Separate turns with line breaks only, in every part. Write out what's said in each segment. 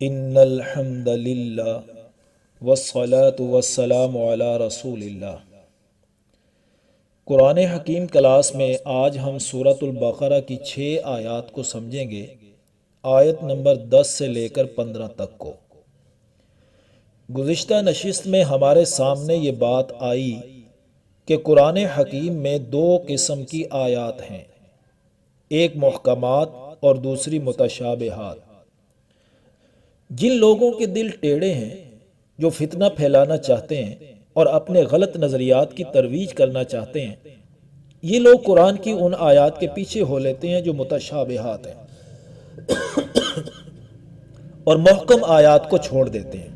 ان الحمد للہ والصلاة والسلام علی رسول اللہ۔ قرآن حکیم کلاس میں آج ہم سورۃ البقرہ کی 6 آیات کو سمجھیں گے، آیت نمبر 10 سے لے کر 15 تک کو۔ گزشتہ نشست میں ہمارے سامنے یہ بات آئی کہ قرآن حکیم میں 2 قسم کی آیات ہیں، ایک محکمات اور دوسری متشابہات۔ جن لوگوں کے دل ٹیڑھے ہیں، جو فتنہ پھیلانا چاہتے ہیں اور اپنے غلط نظریات کی ترویج کرنا چاہتے ہیں، یہ لوگ قرآن کی ان آیات کے پیچھے ہو لیتے ہیں جو متشابہات ہیں اور محکم آیات کو چھوڑ دیتے ہیں،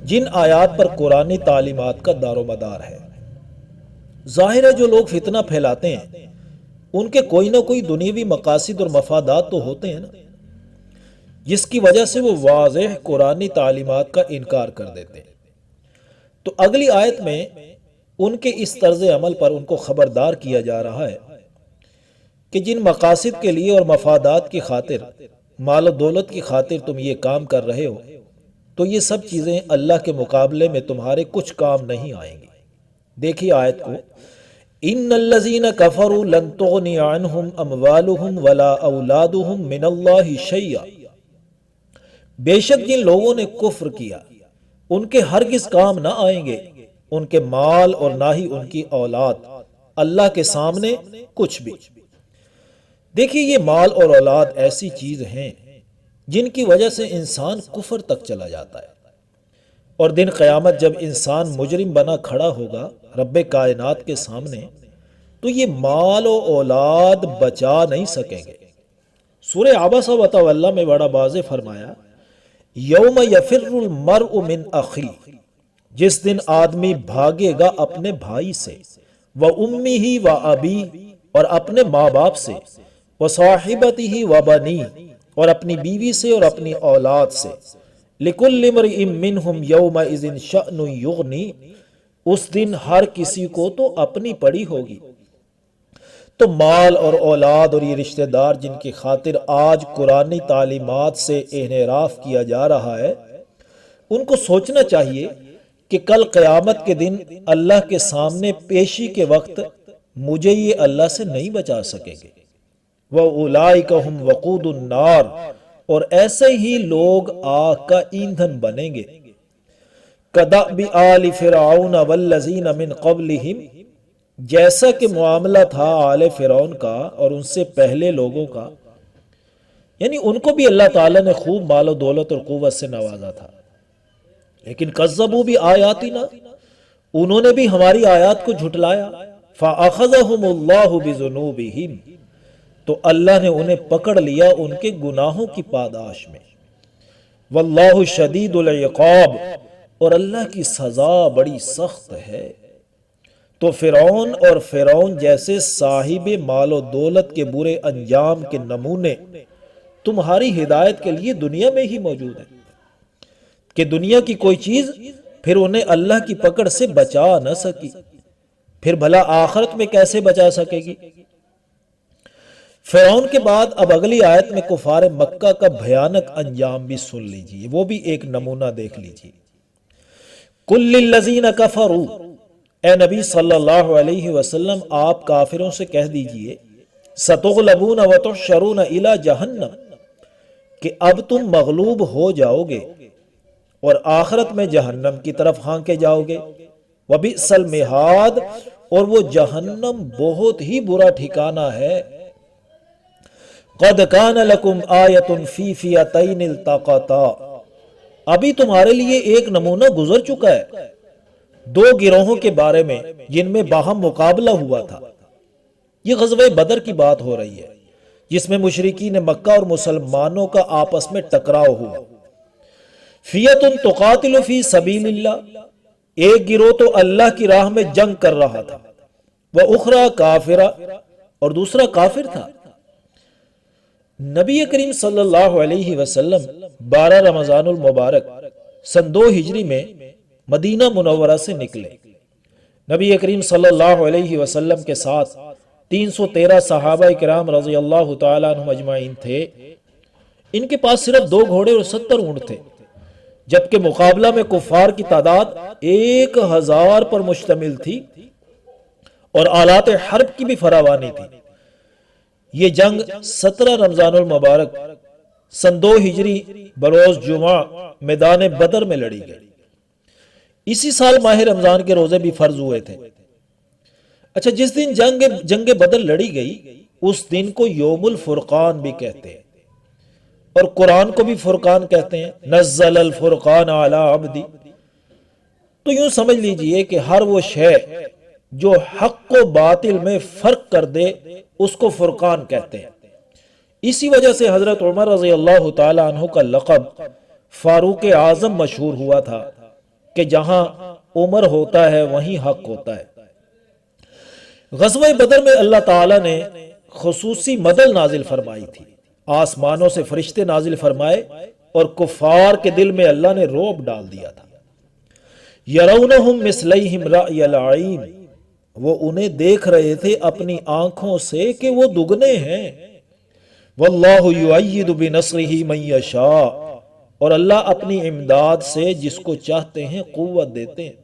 جن آیات پر قرآنی تعلیمات کا دار و مدار ہے۔ ظاہر ہے جو لوگ فتنہ پھیلاتے ہیں ان کے کوئی نہ کوئی دنیوی مقاصد اور مفادات تو ہوتے ہیں نا، جس کی وجہ سے وہ واضح قرآنی تعلیمات کا انکار کر دیتے ہیں۔ تو اگلی آیت میں ان کے اس طرز عمل پر ان کو خبردار کیا جا رہا ہے کہ جن مقاصد کے لیے اور مفادات کی خاطر، مال و دولت کی خاطر تم یہ کام کر رہے ہو، تو یہ سب چیزیں اللہ کے مقابلے میں تمہارے کچھ کام نہیں آئیں گی۔ دیکھیے آیت کو، ان الذین کفروا لن تغنی عنہم اموالہم ولا اولادہم من اللہ شیئا۔ بے شک جن لوگوں نے کفر کیا ان کے ہرگز کام نہ آئیں گے، ان کے مال اور نہ ہی ان کی اولاد اللہ کے سامنے کچھ بھی۔ دیکھیے یہ مال اور اولاد ایسی چیز ہیں جن کی وجہ سے انسان کفر تک چلا جاتا ہے، اور دن قیامت جب انسان مجرم بنا کھڑا ہوگا رب کائنات کے سامنے تو یہ مال و اولاد بچا نہیں سکیں گے۔ سورہ عبس وتولی میں بڑا واضح فرمایا، یوم یفر المرء من اخی، جس دن آدمی بھاگے گا اپنے بھائی سے، وامہ وابی، اور اپنے ماں باپ سے، وصاحبتہ وبنی، اور اپنی بیوی سے اور اپنی اولاد سے، لکل امرئ منہم یومئذ شأن یغنی، اس دن ہر کسی کو تو اپنی پڑی ہوگی۔ تو مال اور اولاد اور یہ رشتہ دار جن کی خاطر آج قرآنی تعلیمات سے انحراف کیا جا رہا ہے، ان کو سوچنا چاہیے کہ کل قیامت کے دن اللہ کے سامنے پیشی کے وقت مجھے یہ اللہ سے نہیں بچا سکیں گے۔ وَأُولَئِكَ هُمْ وَقُودُ النَّارِ، اور ایسے ہی لوگ آگ کا ایندھن بنیں گے۔ كَدَأْبِ آلِ فِرْعَوْنَ وَالَّذِينَ مِنْ قَبْلِهِمْ، جیسا کہ معاملہ تھا آل فرعون کا اور ان سے پہلے لوگوں کا، یعنی ان کو بھی اللہ تعالیٰ نے خوب مال و دولت اور قوت سے نوازا تھا، لیکن کذبوا بآیاتنا، انہوں نے بھی ہماری آیات کو جھٹلایا۔ فأخذهم اللہ بذنوبہم، تو اللہ نے انہیں پکڑ لیا ان کے گناہوں کی پاداش میں۔ واللہ شدید العقاب، اور اللہ کی سزا بڑی سخت ہے۔ تو فرعون اور فرعون جیسے صاحب مال و دولت کے برے انجام کے نمونے تمہاری ہدایت کے لیے دنیا میں ہی موجود ہیں، کہ دنیا کی کوئی چیز پھر انہیں اللہ کی پکڑ سے بچا نہ سکی، پھر بھلا آخرت میں کیسے بچا سکے گی۔ فرعون کے بعد اب اگلی آیت میں کفار مکہ کا بھیانک انجام بھی سن لیجیے، وہ بھی ایک نمونہ دیکھ لیجیے۔ کل للذین کفروا، اے نبی صلی اللہ علیہ وسلم آپ کافروں سے کہہ دیجئے، ستغلبون وتحشرون الی جہنم، کہ اب تم مغلوب ہو جاؤ گے اور آخرت میں جہنم کی طرف ہانکے جاؤ گے۔ وبئس المہاد، اور وہ جہنم بہت ہی برا ٹھکانہ ہے۔ قد کان لکم آیۃ فی فئتین التقطا، ابھی تمہارے لیے ایک نمونہ گزر چکا ہے 2 گروہوں کے بارے میں جن میں باہم مقابلہ ہوا تھا۔ یہ غزوہ بدر کی بات ہو رہی ہے جس میں مشرکین مکہ اور مسلمانوں کا آپس میں ٹکراؤ ہوا۔ فئۃ تقاتل فی سبیل اللہ، ایک گروہ تو اللہ کی راہ میں جنگ کر رہا تھا، وَأُخْرَى کافرہ، اور دوسرا کافر تھا۔ نبی کریم صلی اللہ علیہ وسلم 12 رمضان المبارک سن 2 ہجری میں مدینہ منورہ سے نکلے۔ نبی کریم صلی اللہ علیہ وسلم کے ساتھ 313 صحابہ کرام رضی اللہ تعالیٰ عنہم اجمعین تھے۔ ان کے پاس صرف 2 گھوڑے اور 70 اونٹ تھے، جبکہ مقابلہ میں کفار کی تعداد 1000 پر مشتمل تھی اور آلات حرب کی بھی فراوانی تھی۔ یہ جنگ 17 رمضان المبارک سن 2 ہجری بروز جمعہ میدان بدر میں لڑی گئی۔ اسی سال ماہ رمضان کے روزے بھی فرض ہوئے تھے۔ اچھا، جس دن جنگ بدر لڑی گئی اس دن کو یوم الفرقان بھی کہتے ہیں، اور قرآن کو بھی فرقان کہتے ہیں، نزل الفرقان علی عبدی۔ تو یوں سمجھ لیجئے کہ ہر وہ شے جو حق و باطل میں فرق کر دے اس کو فرقان کہتے ہیں۔ اسی وجہ سے حضرت عمر رضی اللہ تعالی عنہ کا لقب فاروق اعظم مشہور ہوا تھا کہ جہاں عمر ہوتا ہے وہیں حق ہوتا ہے۔ غزوہ بدر میں اللہ تعالیٰ نے خصوصی مدد نازل فرمائی تھی، آسمانوں سے فرشتے نازل فرمائے اور کفار کے دل میں اللہ نے رعب ڈال دیا تھا۔ یرونہم مثلیہم رأی العین، وہ انہیں دیکھ رہے تھے اپنی آنکھوں سے کہ وہ دگنے ہیں۔ واللہ یؤید بنصرہ من یشاء، اور اللہ اپنی امداد سے جس کو چاہتے ہیں قوت دیتے ہیں۔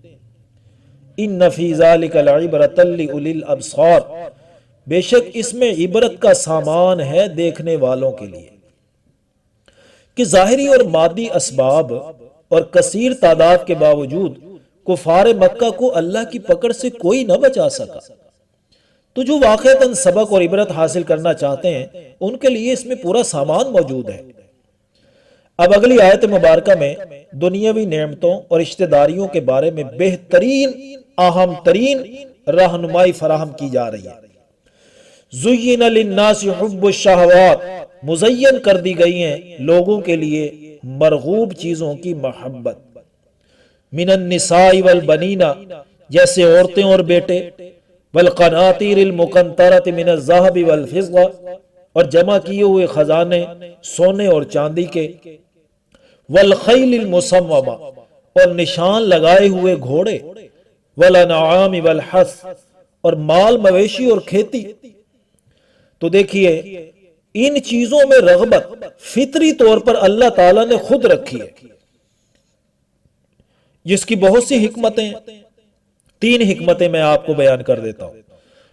ان فی ذلک لعبرۃ لأولی الابصار، بے شک اس میں عبرت کا سامان ہے دیکھنے والوں کے لیے، کہ ظاہری اور مادی اسباب اور کثیر تعداد کے باوجود کفار مکہ کو اللہ کی پکڑ سے کوئی نہ بچا سکا۔ تو جو واقعتاً سبق اور عبرت حاصل کرنا چاہتے ہیں ان کے لیے اس میں پورا سامان موجود ہے۔ اب اگلی آیت مبارکہ میں دنیاوی نعمتوں اور رشتہ داریوں کے بارے میں بہترین اہم ترین رہنمائی فراہم کی جا رہی ہے۔ زین للناس حب الشہوات، مزین کر دی گئی ہیں لوگوں کے لیے مرغوب چیزوں کی محبت، من النساء والبنین، جیسے عورتیں اور بیٹے، والقناطیر المقنطرۃ من الذهب والفضہ، اور جمع کیے ہوئے خزانے سونے اور چاندی کے، والخیل المسومہ، اور نشان لگائے ہوئے گھوڑے، والانعام والحرث، اور مال مویشی اور کھیتی۔ تو دیکھیے ان چیزوں میں رغبت فطری طور پر اللہ تعالیٰ نے خود رکھی ہے، جس کی بہت سی حکمتیں، 3 حکمتیں میں آپ کو بیان کر دیتا ہوں۔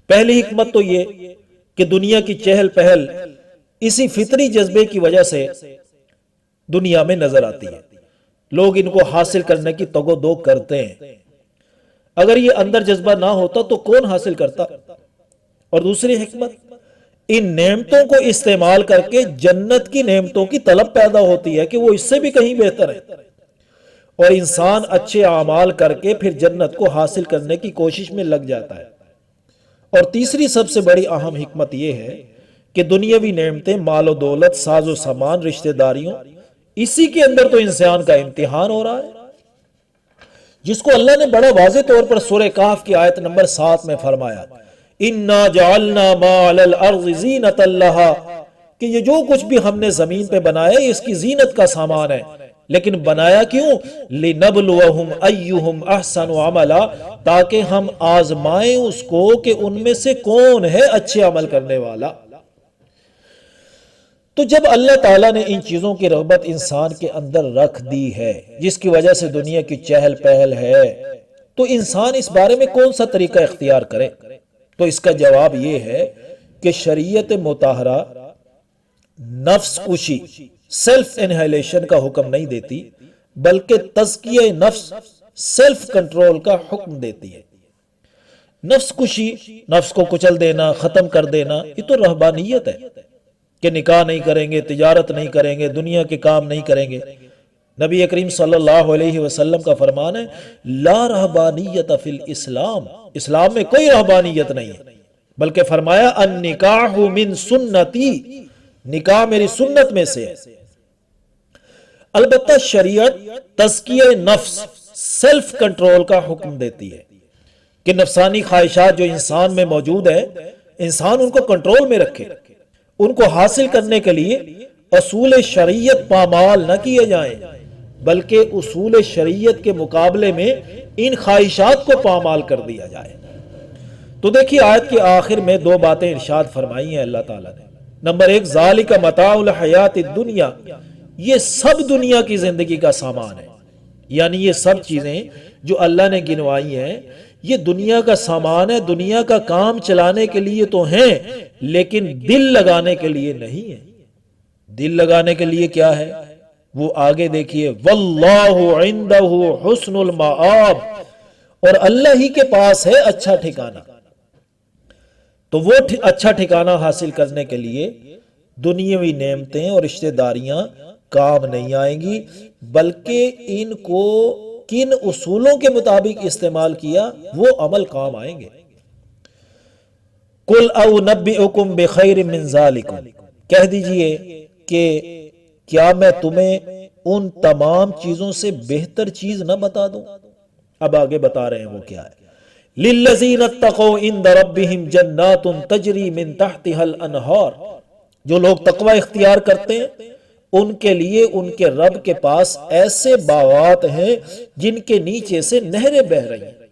پہلی حکمت تو یہ کہ دنیا کی چہل پہل اسی فطری جذبے کی وجہ سے دنیا میں نظر آتی ہے، لوگ ان کو حاصل کرنے کی تگ و دو کرتے ہیں۔ اگر یہ اندر جذبہ نہ ہوتا تو کون حاصل کرتا؟ اور دوسری حکمت، ان نعمتوں کو استعمال کر کے جنت کی نعمتوں کی طلب پیدا ہوتی ہے کہ وہ اس سے بھی کہیں بہتر ہے، اور انسان اچھے اعمال کر کے پھر جنت کو حاصل کرنے کی کوشش میں لگ جاتا ہے۔ اور تیسری سب سے بڑی اہم حکمت یہ ہے کہ دنیاوی نعمتیں، مال و دولت، ساز و سامان، رشتہ داریوں، اسی کے اندر تو انسان کا امتحان ہو رہا ہے، جس کو اللہ نے بڑا واضح طور پر سورہ کہف کی آیت نمبر 7 میں فرمایا، اِنَّا جَعَلْنَا مَا عَلَى الْأَرْضِ زِينَةً لَهَا، کہ یہ جو کچھ بھی ہم نے زمین پہ بنایا اس کی زینت کا سامان ہے، لیکن بنایا کیوں؟ لِنَبْلُوَهُمْ أَيُّهُمْ أَحْسَنُ عَمَلًا، تاکہ ہم آزمائیں اس کو کہ ان میں سے کون ہے اچھے عمل کرنے والا۔ تو جب اللہ تعالیٰ نے ان چیزوں کی رغبت انسان کے اندر رکھ دی ہے، جس کی وجہ سے دنیا کی چہل پہل ہے، تو انسان اس بارے میں کون سا طریقہ اختیار کرے؟ تو اس کا جواب یہ ہے کہ شریعت مطہرہ نفس کشی، سیلف انہیلیشن کا حکم نہیں دیتی، بلکہ تزکیہ نفس، سیلف کنٹرول کا حکم دیتی ہے۔ نفس کشی، نفس کو کچل دینا، ختم کر دینا، یہ تو رہبانیت ہے کہ نکاح نہیں کریں گے، تجارت نہیں کریں گے، دنیا کے کام نہیں کریں گے۔ نبی کریم صلی اللہ علیہ وسلم کا فرمان ہے، لا رہبانیت فی الاسلام، اسلام میں کوئی رہبانیت نہیں ہے، بلکہ فرمایا النکاح من سنتی، نکاح میری سنت میں سے ہے۔ البتہ شریعت تزکیہ نفس، سیلف کنٹرول کا حکم دیتی ہے کہ نفسانی خواہشات جو انسان میں موجود ہیں، انسان ان کو کنٹرول میں رکھے، ان کو حاصل کرنے کے لیے اصول شریعت پامال نہ کیے جائیں، بلکہ اصول شریعت کے مقابلے میں ان خواہشات کو پامال کر دیا جائے۔ تو دیکھیے آیت کے آخر میں 2 باتیں ارشاد فرمائی ہیں اللہ تعالیٰ نے۔ نمبر ایک ذالک متاع الحیات الدنیا، یہ سب دنیا کی زندگی کا سامان ہے، یعنی یہ سب چیزیں جو اللہ نے گنوائی ہیں یہ دنیا کا سامان ہے، دنیا کا کام چلانے کے لیے تو ہیں لیکن دل لگانے کے لیے نہیں ہے۔ دل لگانے کے لیے کیا ہے وہ آگے دیکھیے، واللہ عندہ حسن المآب، اور اللہ ہی کے پاس ہے اچھا ٹھکانہ۔ تو وہ اچھا ٹھکانہ حاصل کرنے کے لیے دنیاوی نعمتیں اور رشتہ داریاں کام نہیں آئیں گی، بلکہ ان کو کن اصولوں کے مطابق استعمال کیا وہ عمل کام آئیں گے۔ قُلْ أَوْنَبِّئُكُمْ بِخَيْرٍ مِّن ذَلِكُمْ، کہہ دیجئے کہ کیا میں تمہیں ان تمام چیزوں سے بہتر چیز نہ بتا دوں؟ اب آگے بتا رہے ہیں وہ کیا ہے۔ لِلَّذِينَ اتَّقَوْا عِندَ رَبِّهِمْ جَنَّاتٌ تَجْرِي مِن تَحْتِهَا الْأَنْهَارُ، جو لوگ تقوی اختیار کرتے ہیں ان کے لیے ان کے رب کے پاس ایسے باغات ہیں جن کے نیچے سے نہریں بہہ رہی ہیں۔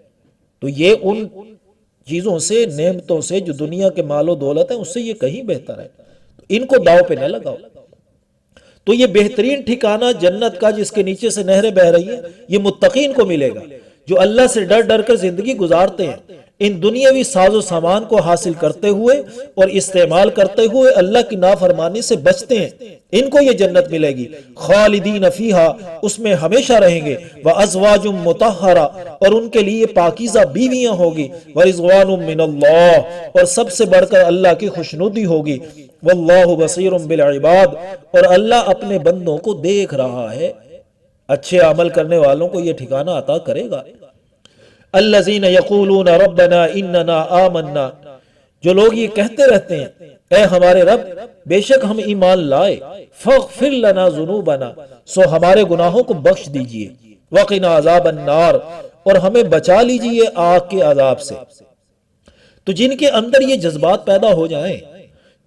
تو یہ ان چیزوں سے، نعمتوں سے جو دنیا کے مال و دولت ہیں اس سے یہ کہیں بہتر ہے، ان کو داؤ پہ نہ لگاؤ۔ تو یہ بہترین ٹھکانہ جنت کا جس کے نیچے سے نہریں بہہ رہی ہیں یہ متقین کو ملے گا، جو اللہ سے ڈر ڈر کر زندگی گزارتے ہیں، ان دنیاوی ساز و سامان کو حاصل کرتے ہوئے اور استعمال کرتے ہوئے اللہ کی نافرمانی سے بچتے ہیں، ان کو یہ جنت ملے گی۔ خالدین فیہا، اس میں ہمیشہ رہیں گے۔ وازواج مطہرہ، اور ان کے لیے پاکیزہ بیویاں ہوگی۔ ورضوان من اللہ، اور سب سے بڑھ کر اللہ کی خوشنودی ہوگی۔ واللہ بصیر بالعباد، اور اللہ اپنے بندوں کو دیکھ رہا ہے، اچھے عمل کرنے والوں کو یہ ٹھکانہ عطا کرے گا۔ الذین یقولون ربنا اننا آمنا، جو لوگ یہ کہتے رہتے ہیں اے ہمارے رب بے شک ہم ایمان لائے، فاغفر لنا ذنوبنا، سو ہمارے گناہوں کو بخش دیجئے، وقنا عذاب النار، اور ہمیں بچا لیجئے آگ کے عذاب سے۔ تو جن کے اندر یہ جذبات پیدا ہو جائیں،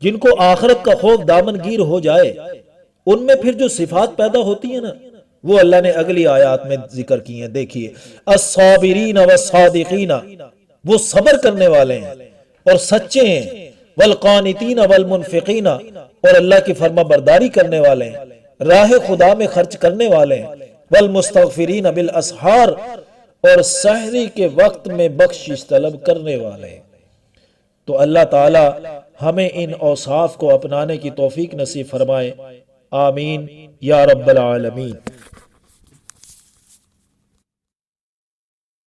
جن کو آخرت کا خوف دامن گیر ہو جائے، ان میں پھر جو صفات پیدا ہوتی ہیں نا وہ اللہ نے اگلی آیات میں ذکر کی ہیں۔ دیکھیے، الصابرین والصادقین، وہ صبر کرنے والے ہیں اور سچے ہیں، والقانتین والمنفقین، اور اللہ کی فرما برداری کرنے والے ہیں، راہ خدا میں خرچ کرنے والے ہیں، والمستغفرین بالاسحار، اور سحری کے وقت میں بخشش طلب کرنے والے ہیں۔ تو اللہ تعالی ہمیں ان اوصاف کو اپنانے کی توفیق نصیب فرمائے، آمین یا رب العالمین۔